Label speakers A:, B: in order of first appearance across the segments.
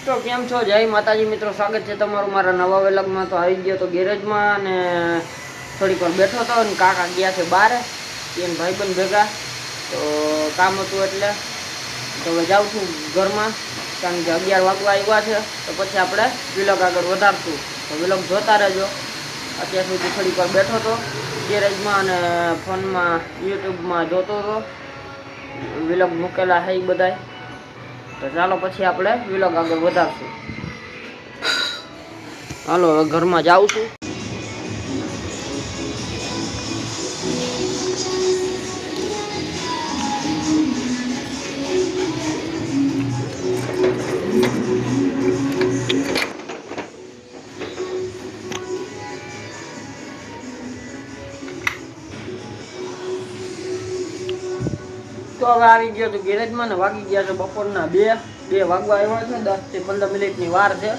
A: મિત્રો કેમ છો? જય માતાજી મિત્રો, સ્વાગત છે તમારું મારા નવા વ્લોગમાં। તો આવી ગયો તો ગેરેજમાં અને થોડીક વાર બેઠો હતો અને કાકા ગયા છે બહાર એને ભાઈબંધ ભેગા, તો કામ હતું એટલે તો હવે જાઉં છું ઘરમાં, કારણ કે 11 વાગવા આવ્યા છે। તો પછી આપણે વ્લોગ આગળ વધારશું, તો વ્લોગ જોતા રહેજો। અત્યાર સુધી થોડીક વાર બેઠો હતો ગેરેજમાં અને ફોનમાં યુટ્યુબમાં જોતો હતો, વ્લોગ મૂકેલા છે એ બધાય। તો ચાલો પછી આપણે વ્લોગ આગળ વધારશું। હાલો હવે ઘરમાં જાઉં છું। તો હવે આવી ગયો તો ગેરેજમાં ને વાગી ગયા છે બપોરના 2 વાગવા આવ્યા છે, 10 થી 15 મિનિટની વાર છે।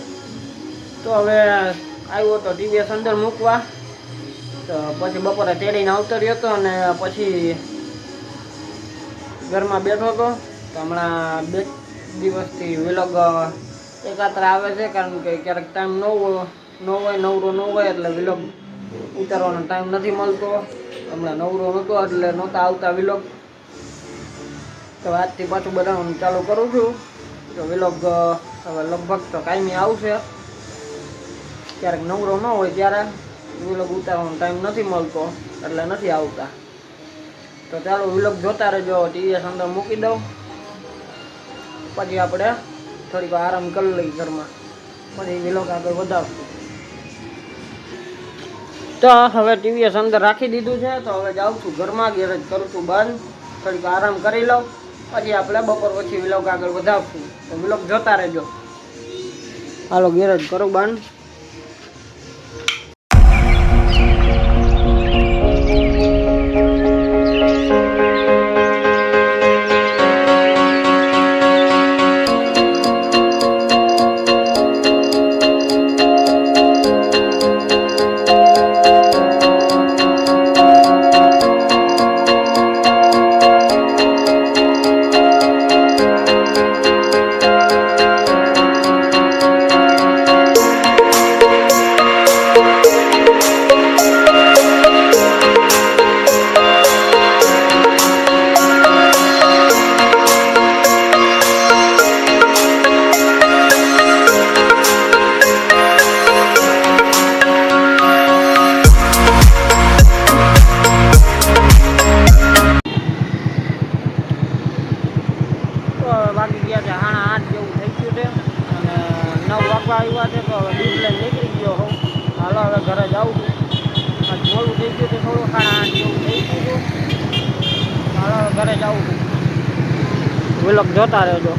A: તો હવે આવ્યો તો ટીવીએસ અંદર મૂકવા, તો પછી બપોરે તેડીને આવતો રહ્યો હતો અને પછી ઘરમાં બેઠો હતો। તો હમણાં 2 દિવસથી વ્લોગ એકાત્ર આવે છે, કારણ કે ક્યારેક ટાઈમ ન હોય નવરો ન હોય એટલે વ્લોગ ઉતારવાનો ટાઈમ નથી મળતો। હમણાં નવરો નહોતો એટલે નહોતા આવતા વ્લોગ, તો આજથી પાછું બનાવવાનું ચાલુ કરું છું। તો વ્લોગ હવે લગભગ તો કાયમી આવશે, ક્યારેક નવરો ન હોય ત્યારે વ્લોગ ઉતારવાનો ટાઈમ નથી મળતો એટલે નથી આવતા। તો ચાલો વ્લોગ જોતા રહેજો। ટીવીએસ અંદર મૂકી દઉં પછી આપણે થોડીક આરામ કરી લઈએ ઘરમાં, પછી વ્લોગ આગળ વધારશું। તો હવે ટીવીએસ અંદર રાખી દીધું છે, તો હવે જાઉં છું ઘરમાં, ગેરેજ કરું છું બંધ, થોડીક આરામ કરી લઉં પછી આપણે બપોર પછી વ્લોગ આગળ વધારશું। તો વ્લોગ જોતા રહેજો। હાલો ગેરેજ કરું બંધ। વાગી ગયા છે 8:30 જેવું થઈ ગયું છે અને 9 વાગવા આવ્યા છે। તો હવે દૂધ લઈને નીકળી ગયો હોઉં, હાલો હવે ઘરે જાઉં છું। આજ મોડું થઈ ગયું છે થોડું, 8:30 જેવું થઈ ગયું છે। હાલો હવે ઘરે જાઉં છું, વ્લોગ જોતા રહેજો।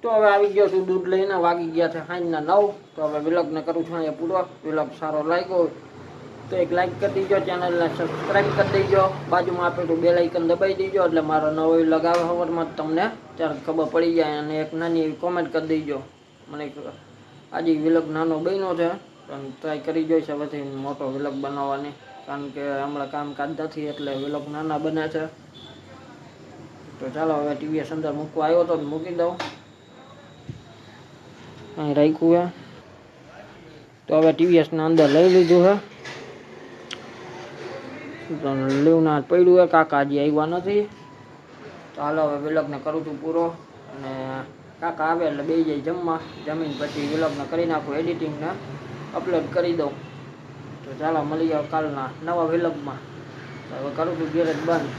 A: તો હવે આવી ગયો છું દૂધ લઈને, વાગી ગયા છે સાંજના 9. તો હવે વિલોગને કરું છું અહીંયા પૂરો. વિલોગ સારો લાગ્યો તો એક લાઈક કરી દીજો, ચેનલને સબસ્ક્રાઈબ કરી દેજો, બાજુમાં આપેલું બેલ આઇકન દબાવી દેજો એટલે મારો નવો વિલોગ આવે સવારમાં તમને ત્યારે ખબર પડી જાય. અને એક નાની એવી કોમેન્ટ કરી દેજો. મને આજે વિલોગ નાનો બન્યો છે પણ ટ્રાય કરી જોઈશ હવેથી મોટો વિલોગ બનાવવાની, કારણ કે હમણાં કામકાજ નથી એટલે વિલોગ નાના બને છે. તો ચાલો હવે ટીવીએસ અંદર મૂકવા આવ્યો તો મૂકી દઉં, અહીં રાખ્યું છે. તો હવે ટીવીએસને અંદર લઈ લીધું છે, લીવના પડ્યું છે, કાકા હજી આવ્યા નથી. તો હાલો હવે વિલોગને કરું છું પૂરો, અને કાકા આવે એટલે બેસી જાય જમવા, જમીન પછી વિલોગને કરી નાખું એડિટિંગને અપલોડ કરી દઉં. તો ચાલો મળીએ કાલના નવા વિલોગમાં. હવે કરું છું ગેરેજ બંધ.